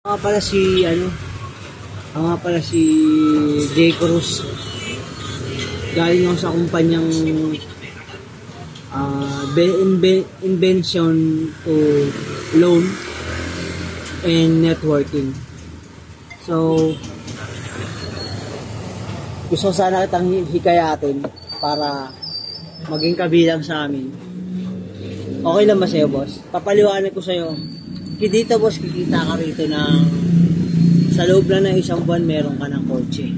Nga pala si J. Cruz. Galing ako sa kumpanyang invention to loan and networking. So, gusto sana kitang hikayatin para maging kabilang sa amin. Okay lang ba sa'yo, boss? Papaliwanag ko sa'yo. Dito, boss, kikita ka rito ng sa loob lang ng isang buwan meron ka ng kotse.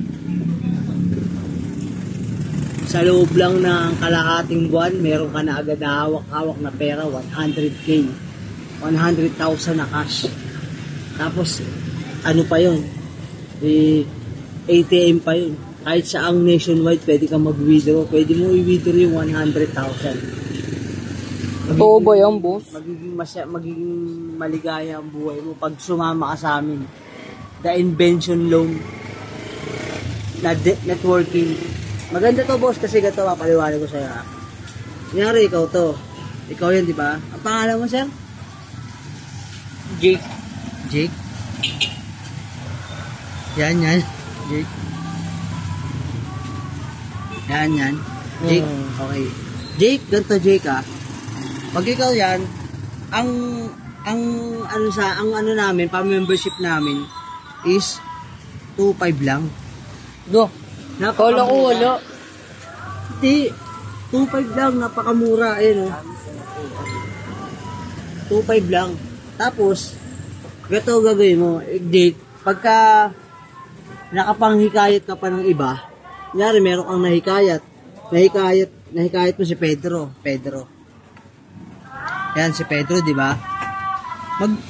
Sa loob lang ng kalahating buwan meron ka na agad na hawak-hawak na pera, 100K, 100,000 na cash. Tapos ano pa yun, ATM pa yun. Kahit saang nationwide pwede kang mag-withdraw, pwede mo i-withdraw yung 100,000. Totoo ba yan, boss? Magiging maligaya ang buhay mo pag sumama ka sa amin. The invention loan na networking. Maganda to, boss, kasi gato papaliwanag ko sa'yo. Kunyari, ikaw to. Ikaw yan, di ba? Ang pangalan mo, sir? Jake. Jake? Yan. Jake. Yan. Jake, okay. Jake, ganito, Jake, pag ikaw yan, ang ano namin, pa-membership namin is 2.5 lang. Do. Kala ko wala. Hindi. 2.5 lang, napakamura. Ayun, 2.5 lang. Tapos, gato gagawin mo, date, pagka nakapanghikayat ka pa ng iba, kunyari meron kang nahikayat mo si Pedro. Yan si Pedro, di ba?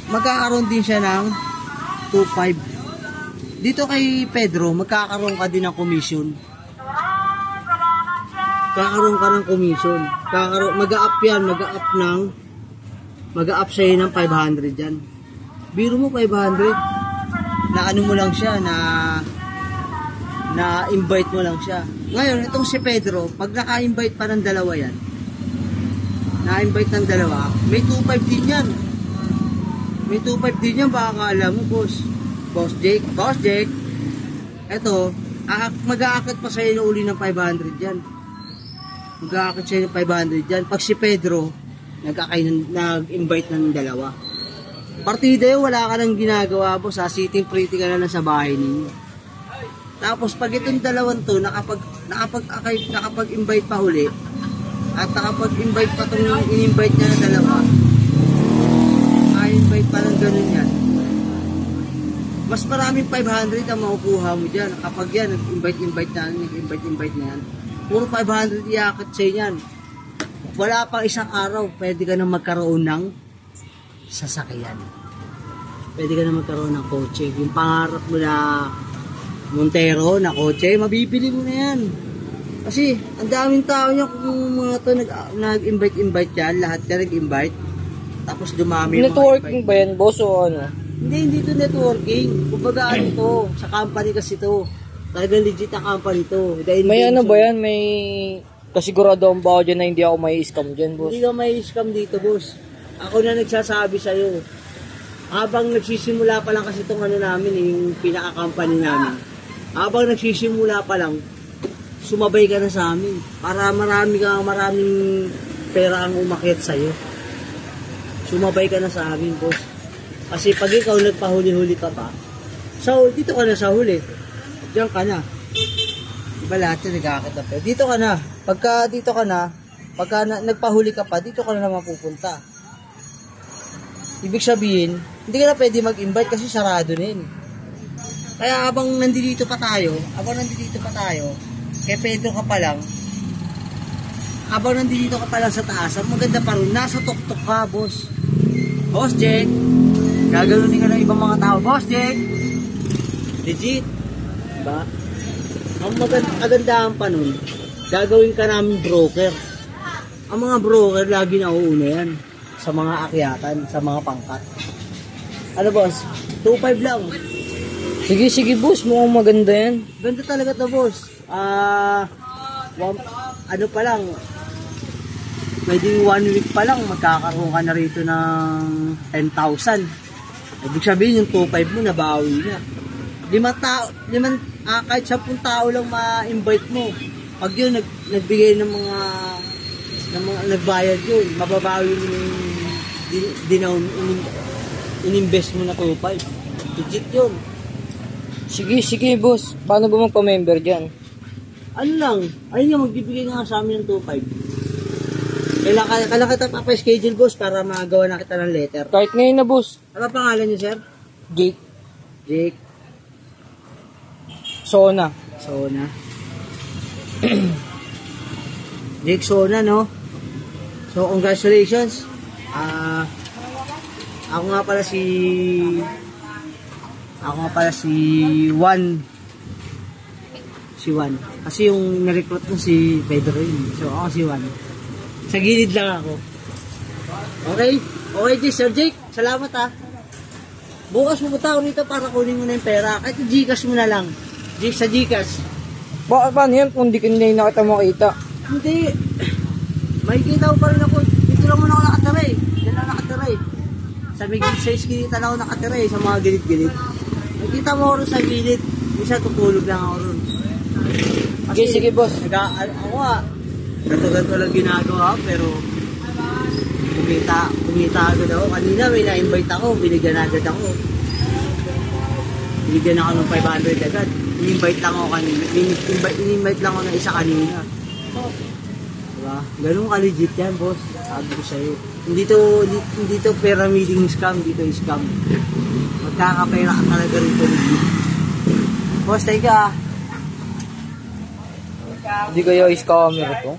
Magkakaroon din siya ng 2.5. Dito kay Pedro, magkakaroon ka din ng commission. Kakaroon ka ng commission. Mag-a-up yan, mag-a-up sa'yo ng 500 yan. Biro mo 500. Na ano mo lang siya, na invite mo lang siya. Ngayon, itong si Pedro, pag naka-invite pa ng dalawa yan, na-invite ng dalawa, may 2.5 din yan. May 2.5 din yan, baka alam mo, boss. Boss Jake, eto, mag-aakit pa sa'yo ng uli ng 500 yan. Mag-aakit sa'yo ng 500 yan. Pag si Pedro, nag-invite ng dalawa. Partida yun, wala ka nang ginagawa, boss. Sitting pretty ka na lang sa bahay ninyo. Tapos, pag itong dalawang to, nakapag-invite pa uli, at nakapag-invite pa itong in-invite niya na dalawa, invite pa ng ganun yan, mas maraming 500 ang makukuha mo dyan. Kapag yan, nag-invite na yan, puro 500 iakit sa'yo yan. Wala pang isang araw, pwede ka na magkaroon ng sasakyan. Pwede ka na magkaroon ng kotse. Yung pangarap mo na Montero na kotse, mabibili mo na yan. Kasi, ang daming tao niya kung mga to nag-invite yan, lahat ka nag-invite. Tapos dumami. Networking ba yan, boss, o ano? Hindi to networking. Kumbaga ano to, sa company kasi to. Talagang legit na company to. May ano ba yan? May kasiguradoan ba ako dyan na hindi ako may scam dyan, boss? Hindi ka may scam dito, boss. Ako na nagsasabi sa'yo. Habang nagsisimula pa lang kasi itong ano namin, yung pinaka-company namin. Habang nagsisimula pa lang, sumabay ka na sa amin. Para maraming pera ang umakyat sa'yo. Sumabay ka na sa amin, boss. Kasi pag ikaw nagpahuli-huli ka pa, so dito ka na sa huli. Diyan ka na. Diba lahat yun nagkakit na pera? Dito ka na. Pagka nagpahuli ka pa, dito ka na naman pupunta. Ibig sabihin, hindi ka na pwede mag-invite kasi sarado na yun. Kaya habang nandito pa tayo, kay Pedro ka pa lang, habang nandito ka pa lang sa taas, ang maganda pa rin, nasa tuktok ka, boss. Boss Jake, gagalunin ka ng ibang mga tao. Boss Jake, legit. Diba? Ang kagandahan pa nun, gagawin ka namin broker. Ang mga broker, lagi na uuna yan sa mga akyatan, sa mga pangkat. Ano, boss? 2.5 lang. Sige, boss. Mukhang maganda yan. Ganda talaga to, boss. Ano pa lang, pwedeng 1 week pa lang, magkakaroon ka na rito ng 10,000. Ibig sabihin yung 2.5 mo nabawi na. Kahit 10 tao lang ma-invite mo. Pag yun nagbigay ng mga nagbayad yun, mababawi mo yung ininvest mo na 2.5. Legit yun. Sige, boss. Paano ba magpa-member dyan? Ano lang, ayun nga, magbibigay nga sa amin ng 2.5. Kailangan kita pa-schedule, boss, para magawa na kita ng letter. Kahit ngayon na, boss. Ano pangalan niyo, sir? Jake. Jake Sona. Jake Sona, no? So, congratulations. Ako nga pala si Juan. Kasi yung na-recruit mo si Pedro yun. So, ako si Juan. Sa gilid lang ako. Okay, Sir Jake. Salamat, ha. Bukas pumunta ako rito para kunin mo na yung pera. Kahit Gcash mo na lang. Sa Gcash. Paano yan kung di nakita makita? Hindi. Makikita ko pa rin ako. Dito lang muna ako nakatira eh. Diyan lang nakatira eh. Sa may size kilita na ako nakatira eh. Sa mga gilid-gilid. Makikita mo ako rin sa gilid. Isa tutulog lang ako rin. Sige, boss. Ako ganto lang ginagawa pero kumita agad ako. Kanina may na-invite ako. Binigyan agad ako. Binigyan ako ng 500 agad. In-invite lang ako kanina. In-invite lang ako ng isa kanina. Diba? Ganun ka-legit yan, boss. Sabi ko sa'yo. Hindi to pyramiding scam. Dito scam. Magkakapera ka talaga rito. Boss, tayo ka. Hindi kayo scammer to?